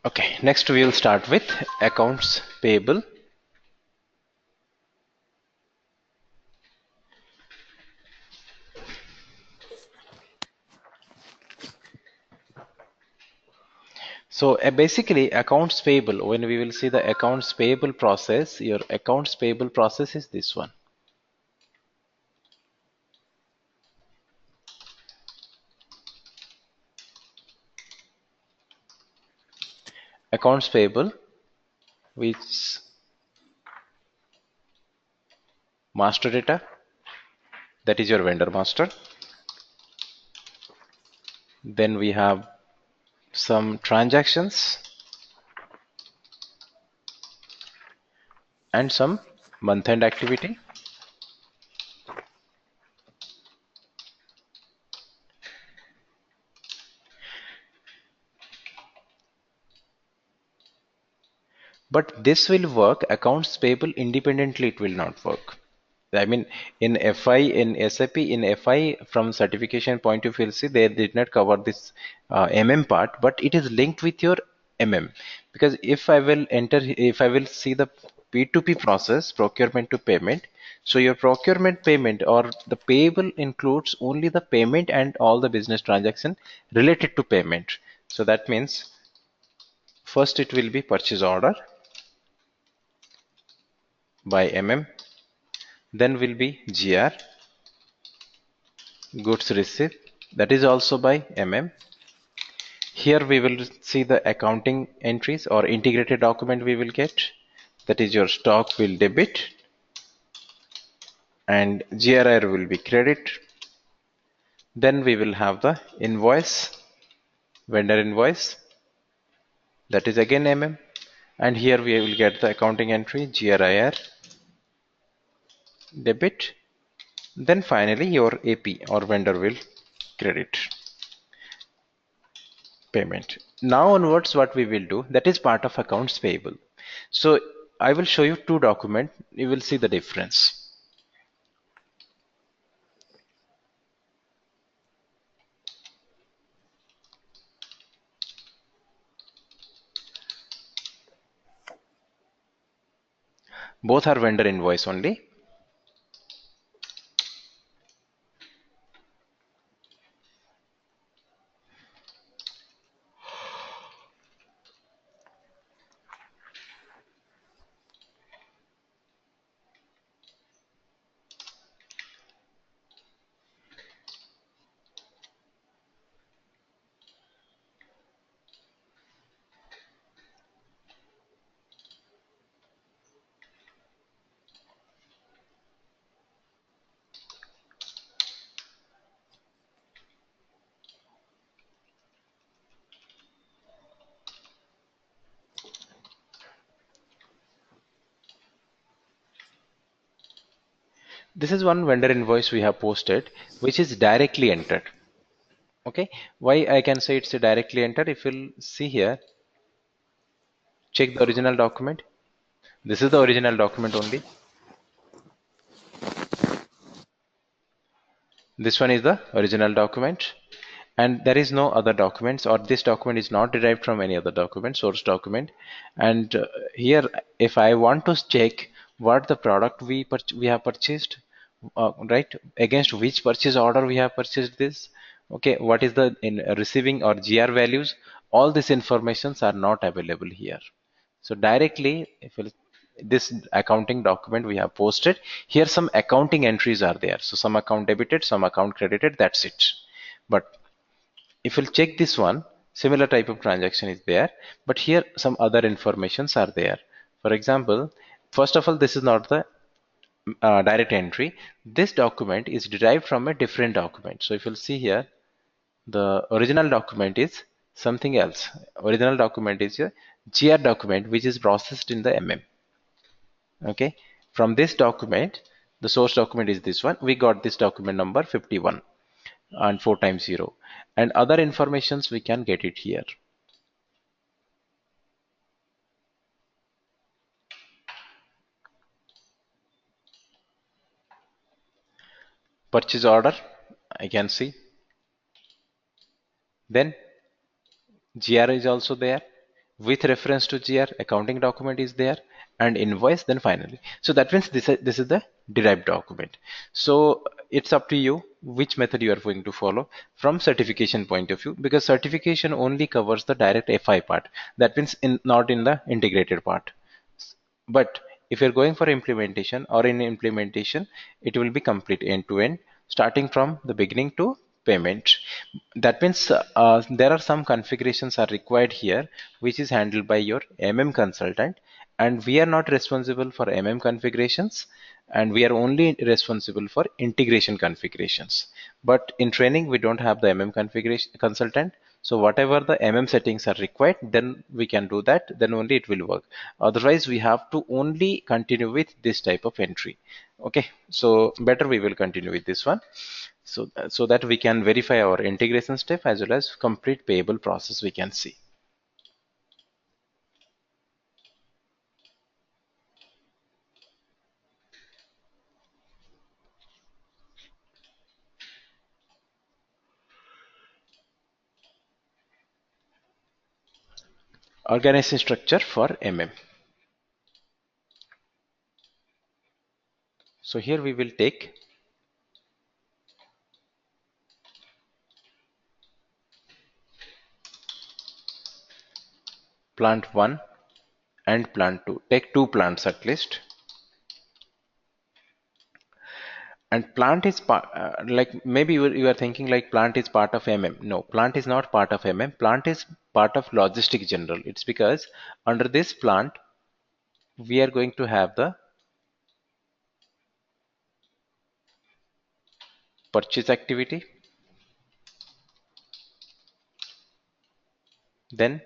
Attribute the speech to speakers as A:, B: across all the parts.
A: Okay, next we will start with accounts payable. So basically accounts payable, when we will see the accounts payable process, your accounts payable process is this one. Accounts payable, which master data, that is your vendor master. Then we have some transactions and some month-end activity. But this will work, accounts payable independently, it will not work. I mean, in FI, in SAP, in FI, from certification point of view, see, they did not cover this MM part, but it is linked with your MM. Because if I will enter, if I will see the P2P process, procurement to payment, so your procurement payment or the payable includes only the payment and all the business transaction related to payment. So that means first it will be purchase order by MM, then will be GR, goods received, that is also by MM. Here we will see the accounting entries or integrated document we will get, that is your stock will debit and GRR will be credit. Then we will have the invoice, vendor invoice, that is again MM, and here we will get the accounting entry GRIR, debit. Then finally your AP or vendor will credit payment. Now onwards what we will do, that is part of accounts payable. So I will show you two documents, you will see the difference. Both are vendor invoice only. This is one vendor invoice we have posted, which is directly entered. Okay, why I can say it's a directly entered? If you'll see here, check the original document. This is the original document only. This one is the original document, and there is no other documents, or this document is not derived from any other document, source document. And here, if I want to check what the product we have purchased, right, against which purchase order we have purchased this, okay, what is the in receiving or GR values, all these informations are not available here. So directly, if you this accounting document we have posted here, some accounting entries are there, so some account debited, some account credited, that's it. But if you'll check this one, similar type of transaction is there, but here some other informations are there. For example, first of all, this is not the direct entry. This document is derived from a different document. So if you'll see here, the original document is something else. Original document is a GR document which is processed in the MM. Okay, from this document, the source document is this one. We got this document number 51 and 4 times 0, and other informations we can get it here. Purchase order, I can see. Then GR is also there. with reference to GR, accounting document is there, and invoice, then finally. So that means this is the derived document. So it's up to you which method you are going to follow from certification point of view, because certification only covers the direct FI part. That means not in the integrated part. But if you're going for implementation, or in implementation, it will be complete end to end, starting from the beginning to payment. That means there are some configurations are required here, which is handled by your MM consultant, and we are not responsible for MM configurations, and we are only responsible for integration configurations. But in training, we don't have the MM configuration consultant. So whatever the MM settings are required, then we can do that, then only it will work. Otherwise, we have to only continue with this type of entry. Okay, so better we will continue with this one. So that we can verify our integration step as well as complete payable process we can see. Organization structure for MM. So here we will take plant 1 and plant 2. Take two plants at least. And plant is part, like maybe you are thinking like plant is part of MM. No, plant is not part of MM. Plant is part of logistic general. It's because under this plant, we are going to have the purchase activity, then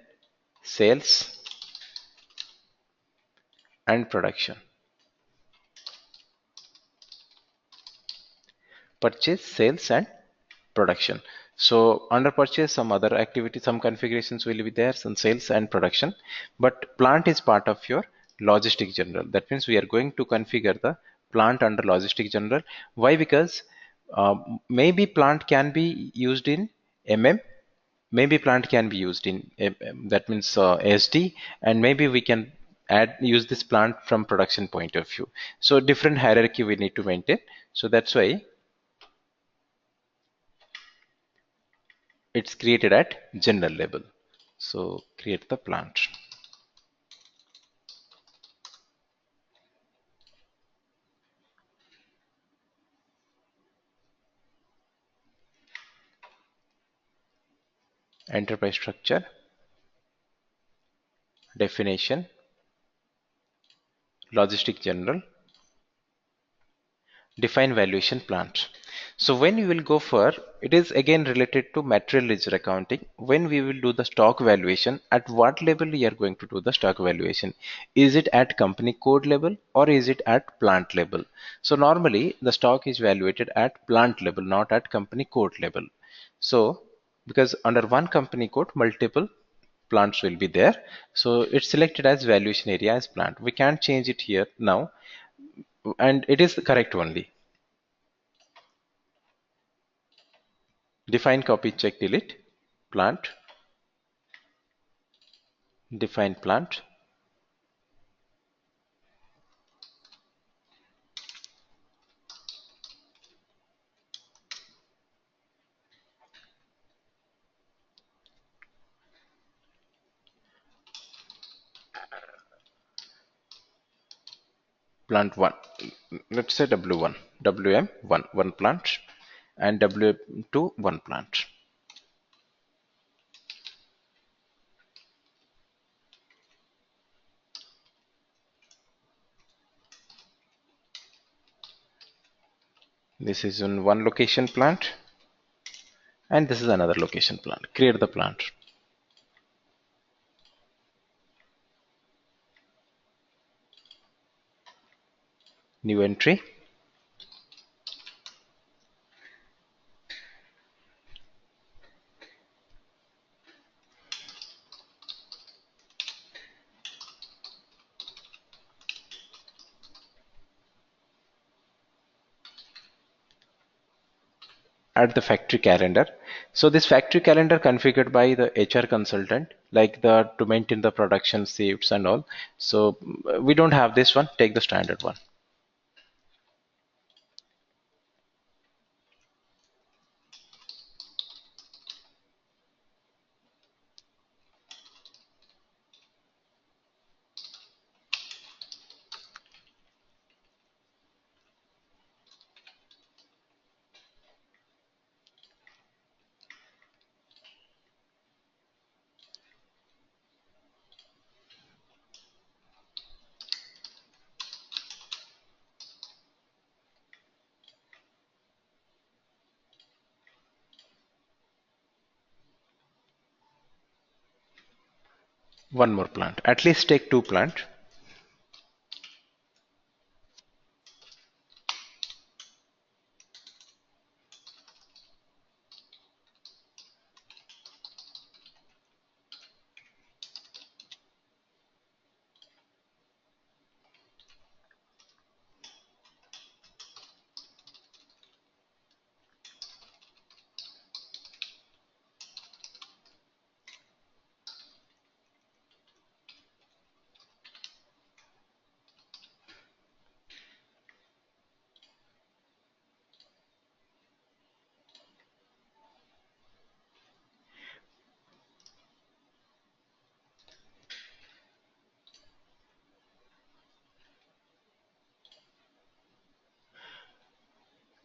A: sales and production. Purchase, sales and production. So under purchase, some other activity, some configurations will be there, some sales and production, but plant is part of your logistic general. That means we are going to configure the plant under logistic general. Why? Because maybe plant can be used in MM, maybe plant can be used in that means SD, and maybe we can use this plant from production point of view. So different hierarchy we need to maintain. So that's why it's created at general level. So create the plant. Enterprise structure, definition, logistic general, define valuation plant. So when we will go for, it is again related to material ledger accounting. When we will do the stock valuation, at what level we are going to do the stock valuation? Is it at company code level or is it at plant level? So normally the stock is valuated at plant level, not at company code level. So because under one company code, multiple plants will be there. So it's selected as valuation area as plant. We can't change it here now, and it is correct only. Define, copy, check, delete, plant, define plant, plant 1. Let's say W1, WM1, one plant, and W2, one plant. This is in one location plant, and this is another location plant. Create the plant. New entry. Add the factory calendar. So this factory calendar configured by the HR consultant, like the to maintain the production shifts and all. So we don't have this one. Take the standard one. One more plant. At least take two plant.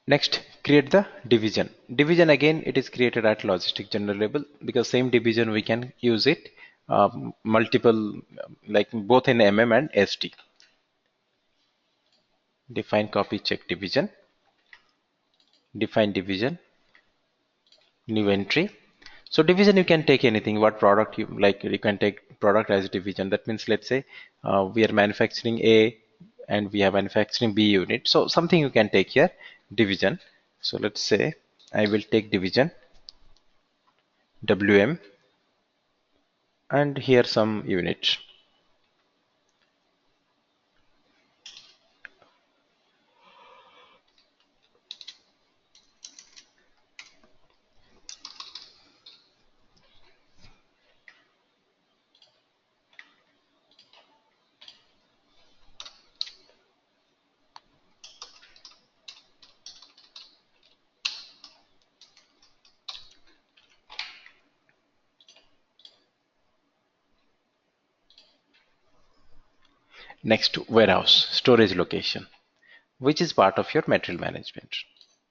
A: Next, create the division. Division again, it is created at logistic general level because same division we can use it multiple, like both in MM and SD. Define copy check division. Define division. New entry. So division you can take anything. What product you like? You can take product as a division. That means let's say we are manufacturing A and we are manufacturing B unit. So something you can take here division. So let's say I will take division WM and here some unit. Next, warehouse storage location, which is part of your material management.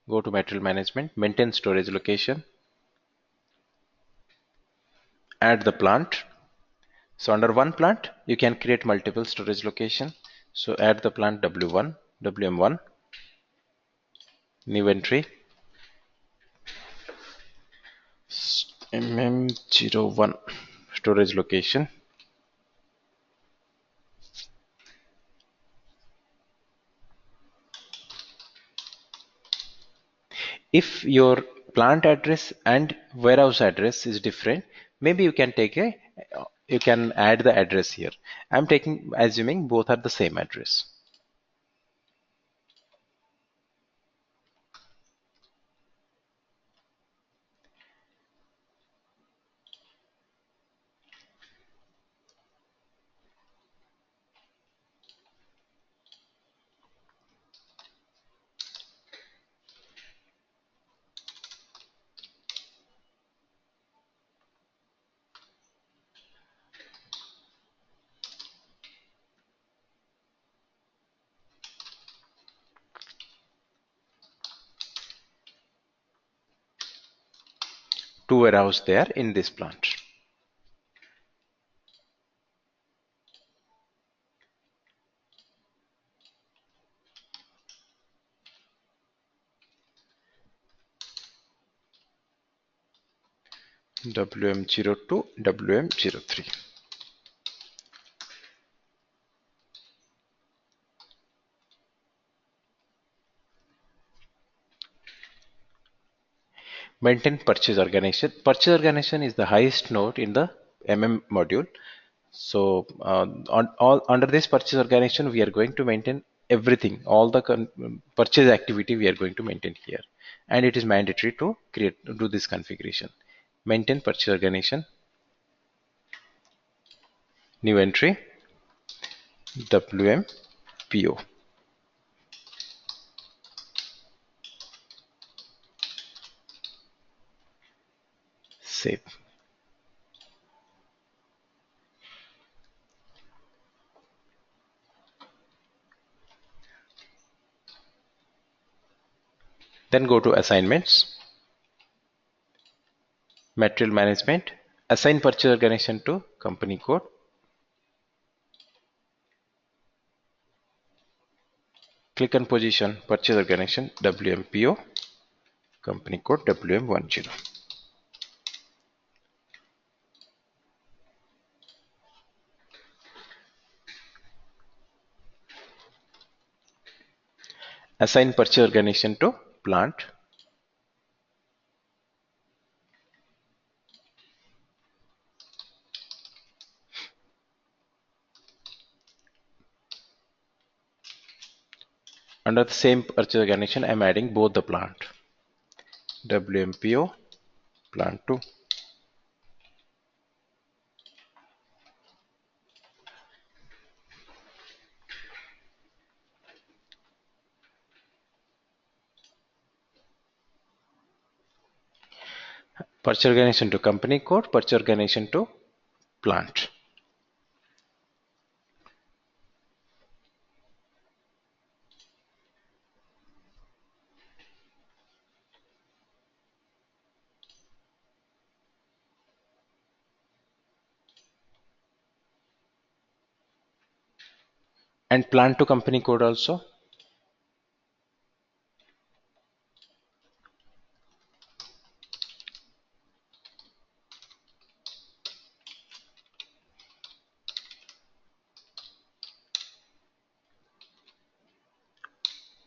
A: Go to material management, maintain storage location, add the plant. So under one plant, you can create multiple storage location. So add the plant W1, WM1, new entry, MM01 storage location. If your plant address and warehouse address is different, maybe you can take a you can add the address here. I'm taking assuming both are the same address. Two warehouse there in this plant. WM02, WM03. Maintain purchase organization. Purchase organization is the highest node in the MM module. So under this purchase organization, we are going to maintain everything, all the purchase activity we are going to maintain here, and it is mandatory to do this configuration. Maintain purchase organization, new entry, WMPO. Save. Then go to assignments, material management, assign purchase organization to company code. Click on position purchase organization WMPO, company code WM10. Assign purchase organization to plant. Under the same purchase organization, I am adding both the plant. WMPO plant 2. Purchase organization to company code, purchase organization to plant. And plant to company code also.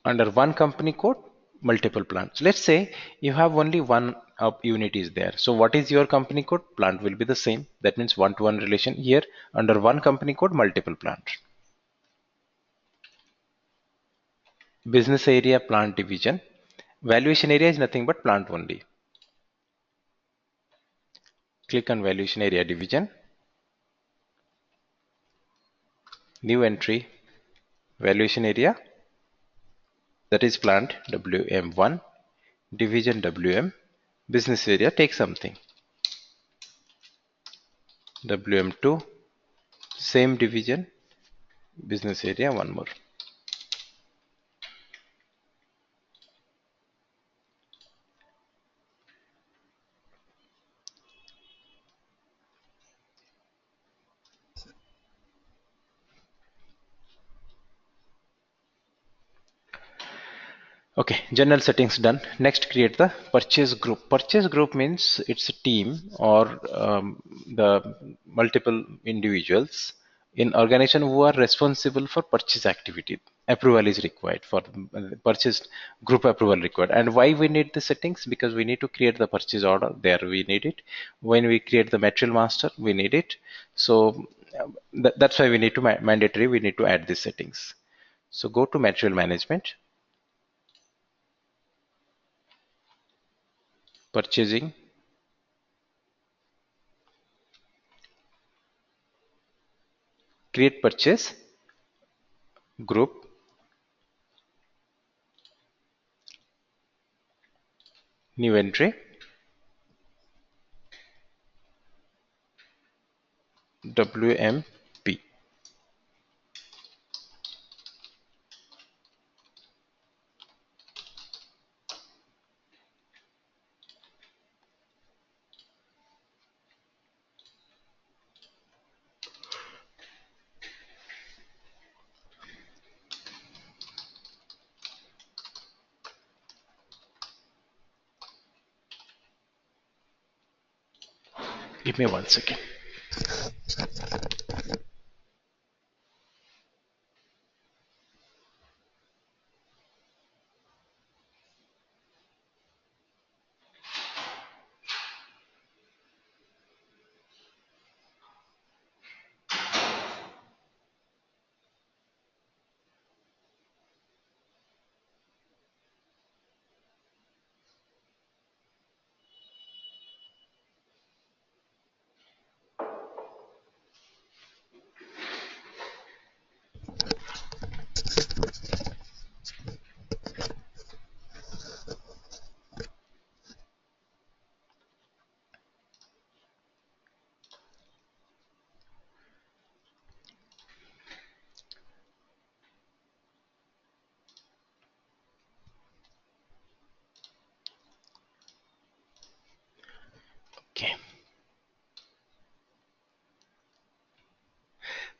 A: Under one company code, multiple plants. Let's say you have only one unit is there. So what is your company code? Plant will be the same. That means one-to-one relation here. Under one company code, multiple plants. Business area, plant division. Valuation area is nothing but plant only. Click on valuation area division. New entry, valuation area, that is plant WM1, division WM, business area, take something. WM2, same division, business area, one more. Okay, general settings done. Next, create the purchase group. Purchase group means it's a team or the multiple individuals in organization who are responsible for purchase activity. Approval is required for purchase group, approval required. And why we need the settings? Because we need to create the purchase order. There we need it. When we create the material master, we need it. So that's why we need to mandatory. We need to add these settings. So go to material management. Purchasing, create purchase group, new entry, WMP. Give me 1 second.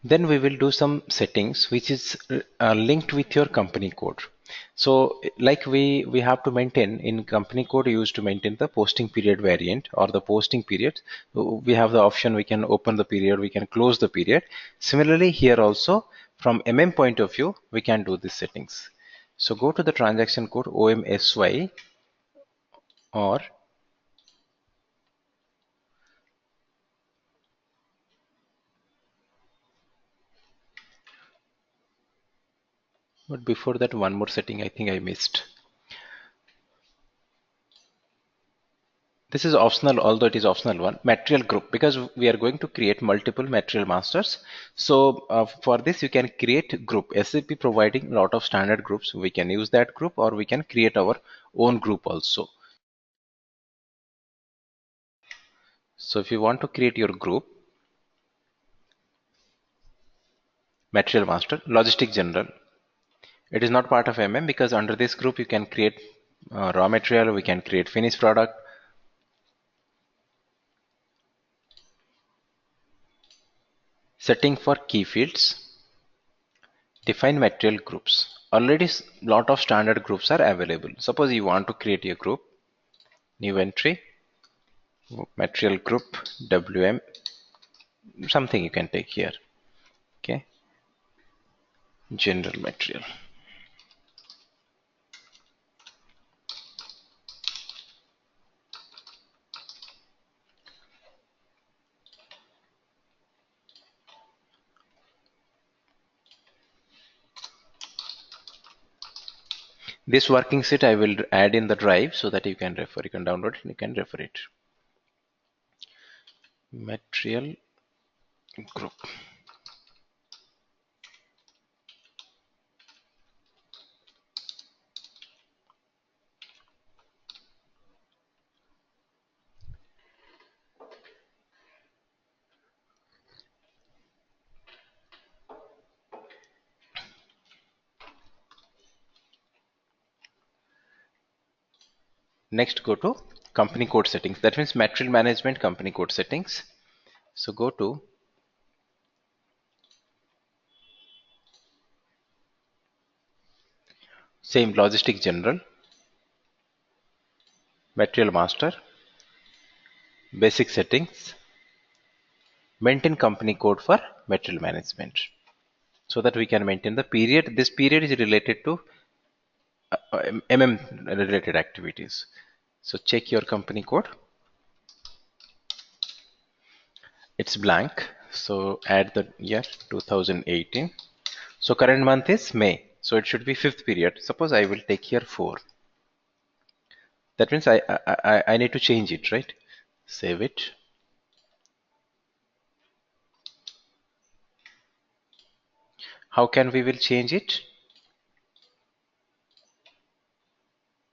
A: Then we will do some settings which is linked with your company code. So like we have to maintain in company code, used to maintain the posting period variant or the posting period. We have the option, we can open the period, we can close the period. Similarly here also, from MM point of view, we can do these settings. So go to the transaction code OMSY, or but before that, one more setting I think I missed. This is optional, although it is optional one, material group, because we are going to create multiple material masters. So for this you can create group. SAP providing a lot of standard groups. We can use that group or we can create our own group also. So if you want to create your group, material master, logistic general, it is not part of MM, because under this group you can create raw material, we can create finished product. Setting for key fields, define material groups. Already lot of standard groups are available. Suppose you want to create a group, new entry, material group, WM, something you can take here. Okay, general material. This working set I will add in the drive so that you can refer, you can download it and you can refer it. Material group. Next, go to company code settings. That means material management company code settings. So go to same logistic general, material master, basic settings, maintain company code for material management, so that we can maintain the period. This period is related to MM related activities. So check your company code. It's blank. So add the year 2018. So current month is May. So it should be fifth period. Suppose I will take here 4. That means I need to change it, right? Save it. How can we will change it?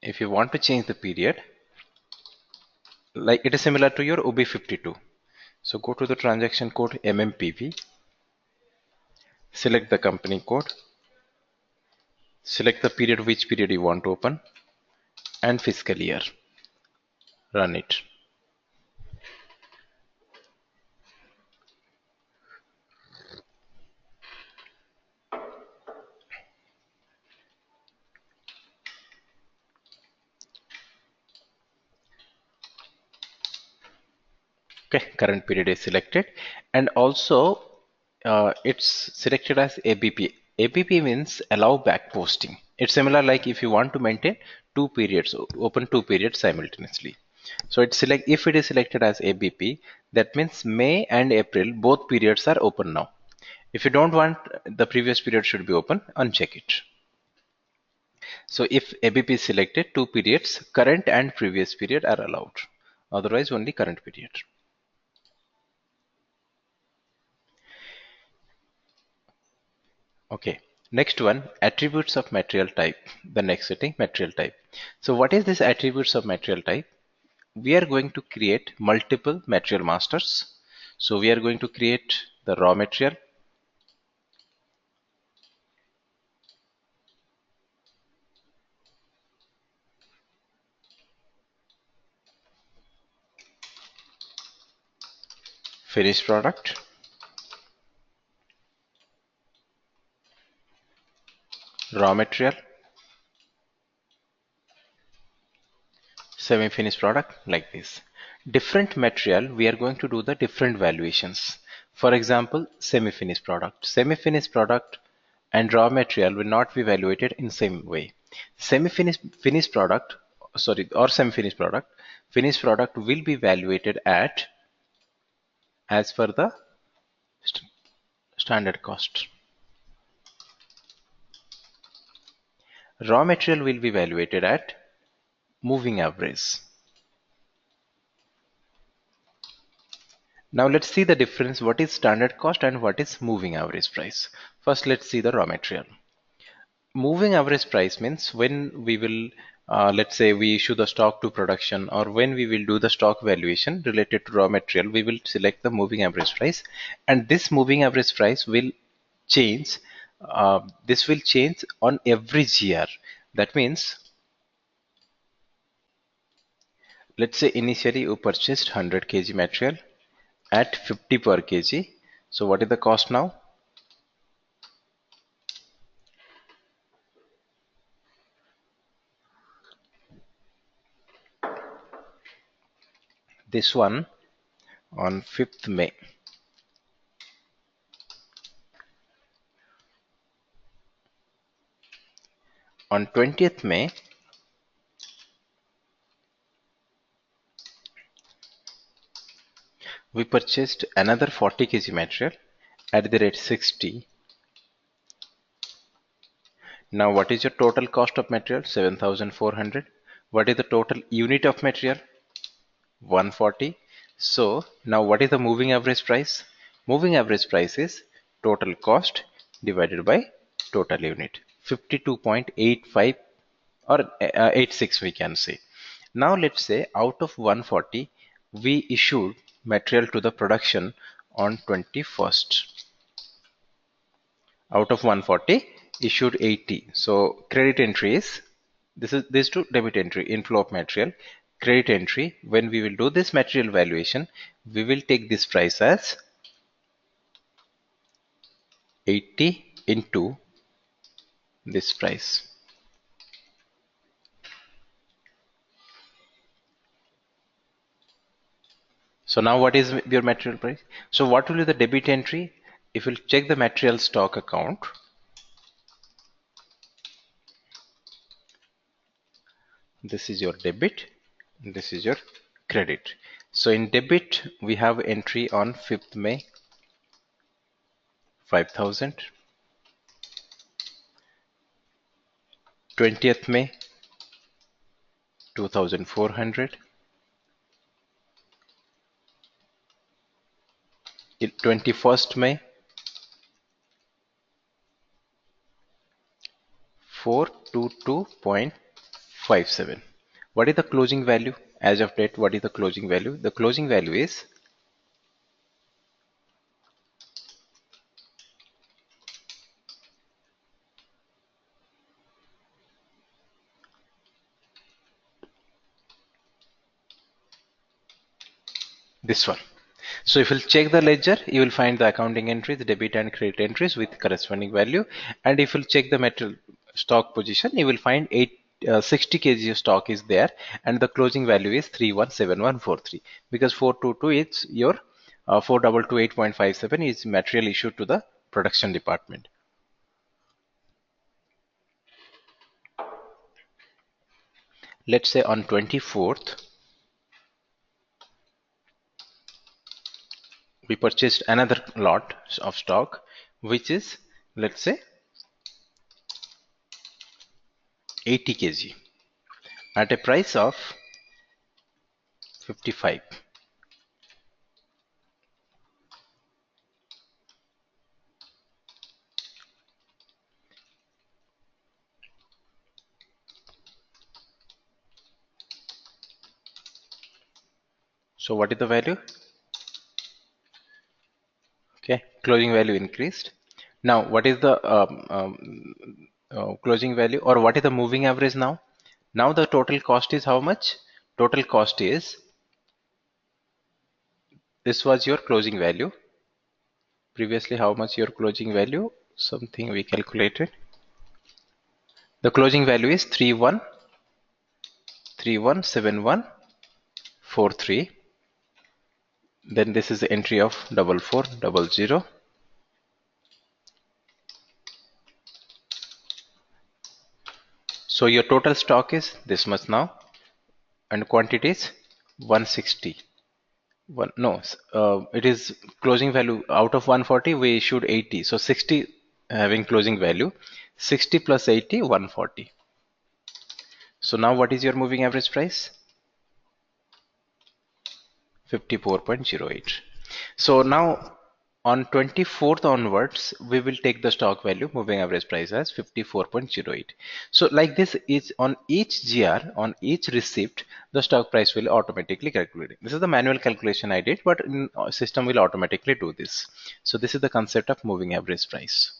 A: If you want to change the period, like it is similar to your OB52. So go to the transaction code MMPV, select the company code, select the period, which period you want to open, and fiscal year. Run it. Okay, current period is selected, and also it's selected as ABP. ABP means allow back posting. It's similar like if you want to maintain two periods, open two periods simultaneously. So it's select, if it is selected as ABP, that means May and April both periods are open now. If you don't want the previous period should be open, uncheck it. So if ABP is selected, two periods, current and previous period, are allowed. Otherwise only current period. Okay, next one, attributes of material type. The next setting, material type. So what is this attributes of material type? We are going to create multiple material masters. So we are going to create the raw material, finished product, raw material, semi-finished product, like this. Different material, we are going to do the different valuations. For example, semi-finished product. Semi-finished product and raw material will not be evaluated in same way. Semi-finished finished product, sorry, or semi-finished product, finished product will be evaluated at as per the standard cost. Raw material will be evaluated at moving average. Now let's see the difference. What is standard cost and what is moving average price? First, let's see the raw material. Moving average price means when we will, let's say we issue the stock to production, or when we will do the stock valuation related to raw material, we will select the moving average price, and this moving average price will change. This will change on every year. That means, let's say initially you purchased 100 kg material at 50 per kg. So what is the cost now? This one on 5th May. On 20th May, we purchased another 40 kg material at the rate 60. Now what is your total cost of material? 7,400. What is the total unit of material? 140. So now what is the moving average price? Moving average price is total cost divided by total unit. 52.85 or 86 we can say. Now let's say out of 140 we issued material to the production on 21st. Out of 140 issued 80. So credit entry is this to debit entry, inflow of material. Credit entry, when we will do this material valuation, we will take this price as 80 into this price. So now what is your material price? So what will be the debit entry? If you check the material stock account, this is your debit, this is your credit. So in debit we have entry on 5th May 5,000, 20th May 2,400, 21st May 422.57. What is the closing value as of date? What is the closing value? The closing value is this one. So if you check the ledger, you will find the accounting entries, debit and credit entries with corresponding value. And if you check the material stock position, you will find 60 kg of stock is there, and the closing value is 317143, because 422 is your 4228.57 is material issued to the production department. Let's say on 24th we purchased another lot of stock, which is, let's say, 80 kg at a price of 55. So what is the value? Okay, closing value increased. Now what is the closing value, or what is the moving average now? Now the total cost is how much? Total cost is, this was your closing value. Previously how much your closing value? Something we calculated. The closing value is 317143. Then this is the entry of 4400. So your total stock is this much now, and quantity is 160. No, it is closing value out of 140. We issued 80, so 60 having closing value. 60 plus 80, 140. So now what is your moving average price? 54.08. So now on 24th onwards, we will take the stock value moving average price as 54.08. So like this is on each GR, on each receipt, the stock price will automatically calculate. This is the manual calculation I did, but in system will automatically do this. So this is the concept of moving average price.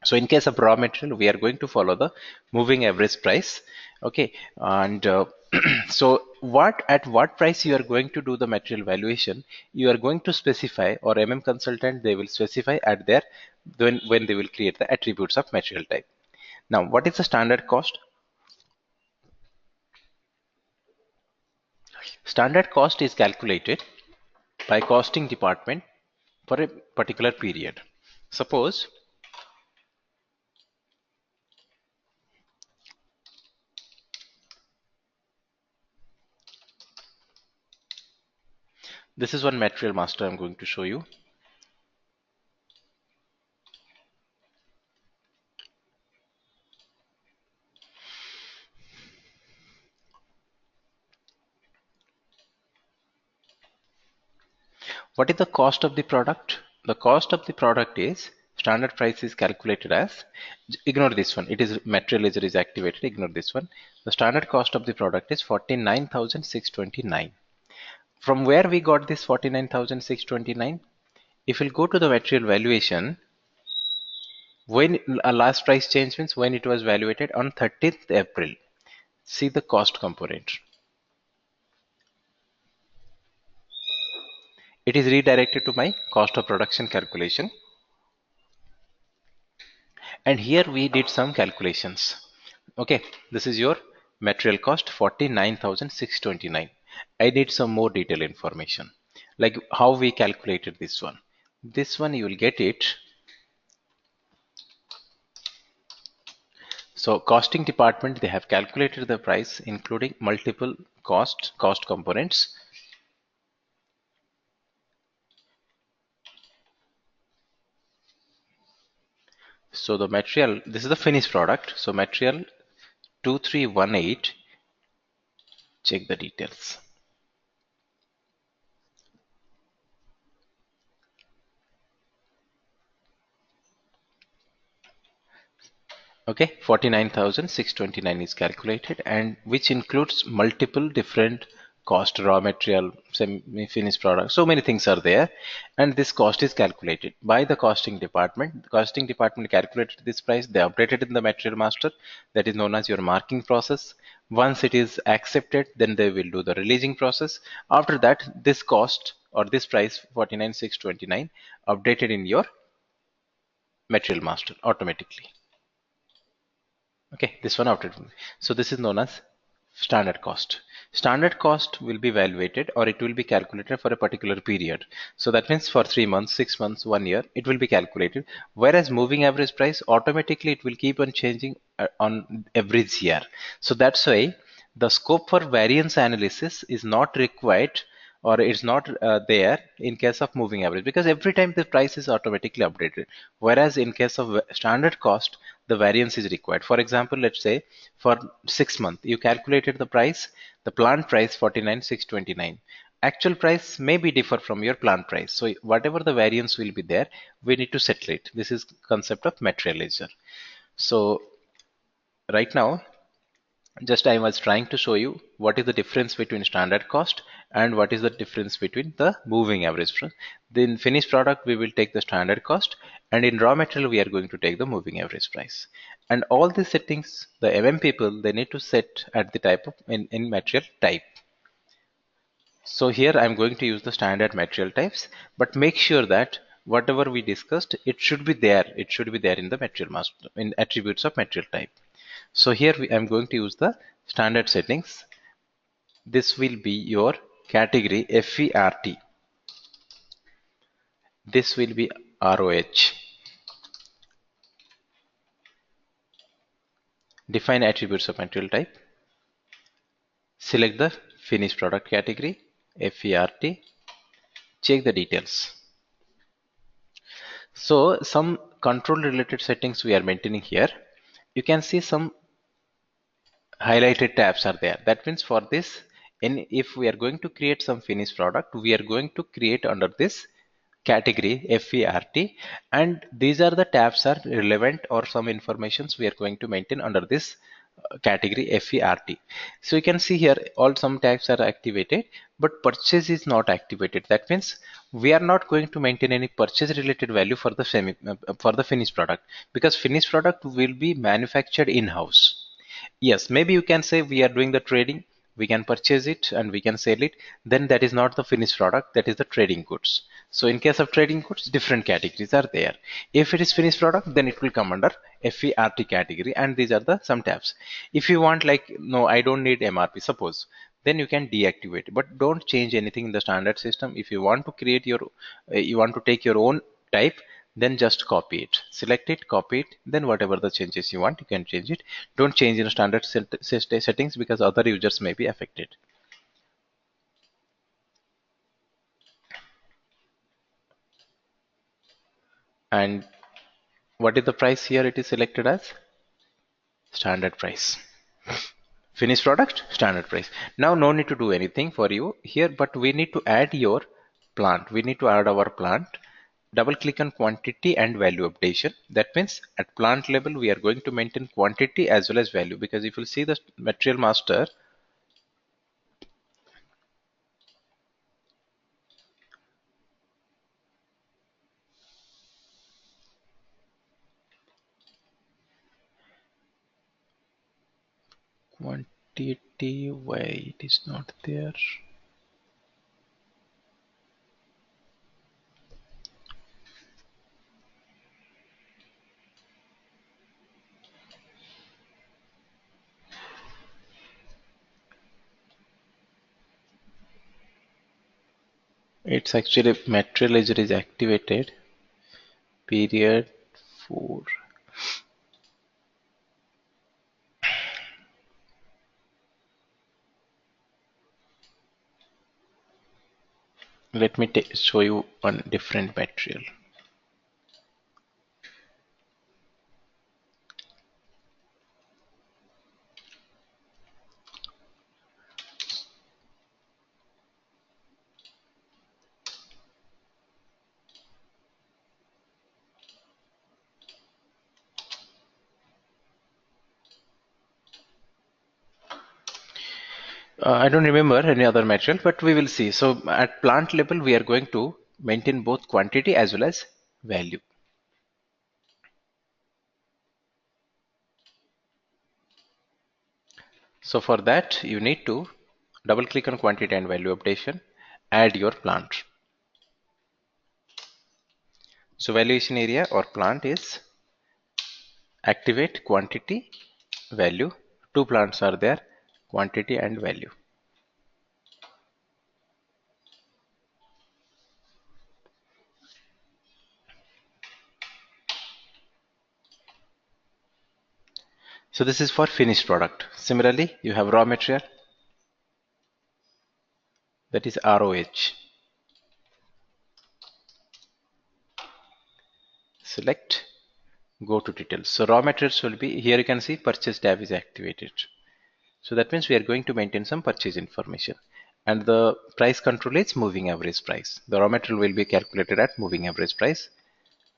A: So in case of raw material, we are going to follow the moving average price. Okay, and so at what price you are going to do the material valuation, you are going to specify, or MM consultant, they will specify at their when they will create the attributes of material type. Now what is the standard cost? Standard cost is calculated by costing department for a particular period. Suppose this is one material master I'm going to show you. What is the cost of the product? The cost of the product is standard price is calculated as, ignore this one, it is material ledger is activated, ignore this one. The standard cost of the product is 49,629. From where we got this 49,629? If we'll go to the material valuation, when a last price change means when it was valuated on 30th April. See the cost component. It is redirected to my cost of production calculation. And here we did some calculations. Okay, this is your material cost 49,629. I need some more detailed information, like how we calculated this one. This one you will get it. So costing department, they have calculated the price including multiple cost components. So the material, this is the finished product. So material 2318, check the details. Okay, 49,629 is calculated, and which includes multiple different cost, raw material, semi-finished product. So many things are there, and this cost is calculated by the costing department. The costing department calculated this price. They updated in the material master, that is known as your marking process. Once it is accepted, then they will do the releasing process. After that, this cost or this price 49,629 updated in your material master automatically. Okay, this one updated. So this is known as standard cost. Standard cost will be evaluated, or it will be calculated for a particular period. So that means for 3 months, 6 months, 1 year, it will be calculated. Whereas moving average price, automatically it will keep on changing on every year. So that's why the scope for variance analysis is not required, or it's not there in case of moving average, because every time the price is automatically updated. Whereas in case of standard cost, the variance is required. For example, let's say for 6 months you calculated the price, the plant price 49,629. Actual price may be differ from your plant price. So whatever the variance will be there, we need to settle it. This is concept of material ledger. So right now, just I was trying to show you what is the difference between standard cost and what is the difference between the moving average price. In finished product we will take the standard cost, and in raw material we are going to take the moving average price. And all these settings, the MM people, they need to set at the type of in material type. So here I'm going to use the standard material types, but make sure that whatever we discussed, it should be there. It should be there in the material master, in attributes of material type. So here I'm going to use the standard settings. This will be your category FERT. This will be ROH. Define attributes of material type. Select the finished product category FERT. Check the details. So some control related settings we are maintaining here. You can see some highlighted tabs are there. That means for this, if we are going to create some finished product, we are going to create under this category FERT, and these are the tabs are relevant or some informations we are going to maintain under this category FERT. So you can see here all some tags are activated, but purchase is not activated. That means we are not going to maintain any purchase related value for the for the finished product, because finished product will be manufactured in-house. Yes, maybe you can say we are doing the trading, we can purchase it and we can sell it. Then that is not the finished product, that is the trading goods. So in case of trading goods, different categories are there. If it is finished product, then it will come under FERT category, and these are the some tabs. If you want, like, no, I don't need MRP, suppose, then you can deactivate, but don't change anything in the standard system. If you want to create your, you want to take your own type, then just copy it, select it, copy it, then whatever the changes you want, you can change it. Don't change in standard settings, because other users may be affected. And what is the price here? It is selected as standard price. Finished product, standard price. Now no need to do anything for you here, but we need to add your plant. We need to add our plant. Double click on quantity and value updation. That means at plant level we are going to maintain quantity as well as value, because if you see the material master, quantity, why it is not there? It's actually material ledger is activated. Period 4. Let me show you one different material. I don't remember any other material, but we will see. So at plant level, we are going to maintain both quantity as well as value. So for that, you need to double click on quantity and value updation, add your plant. So valuation area or plant is activate quantity, value. Two plants are there, quantity and value. So this is for finished product. Similarly, you have raw material, that is ROH. Select, go to details. So raw materials will be here. You can see purchase tab is activated. So that means we are going to maintain some purchase information, and the price control is moving average price. The raw material will be calculated at moving average price.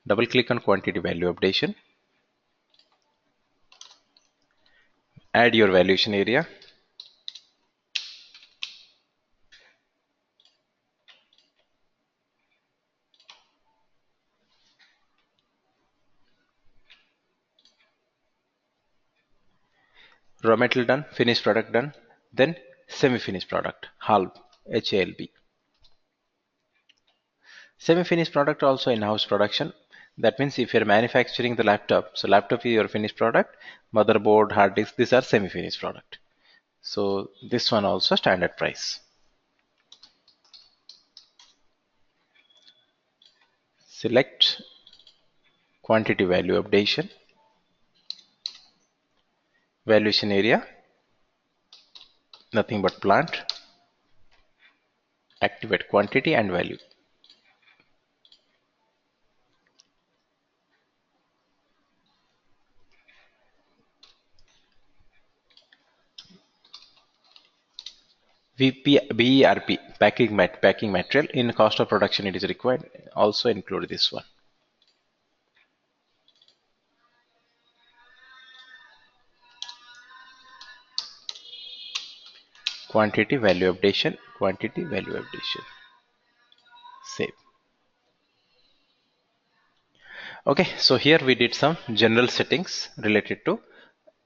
A: Double click on quantity value updation, add your valuation area, raw material done, finished product done, then semi-finished product, HALB, HALB. Semi-finished product also in-house production. That means if you're manufacturing the laptop, so laptop is your finished product, motherboard, hard disk, these are semi-finished product. So this one also standard price. Select quantity value updation, valuation area, nothing but plant, activate quantity and value. BERP, packing material, in cost of production it is required, also include this one. Quantity value updation, quantity value updation. Save. Okay, so here we did some general settings related to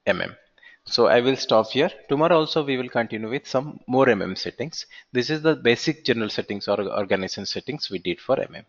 A: MM. So I will stop here. Tomorrow also we will continue with some more MM settings. This is the basic general settings or organization settings we did for MM.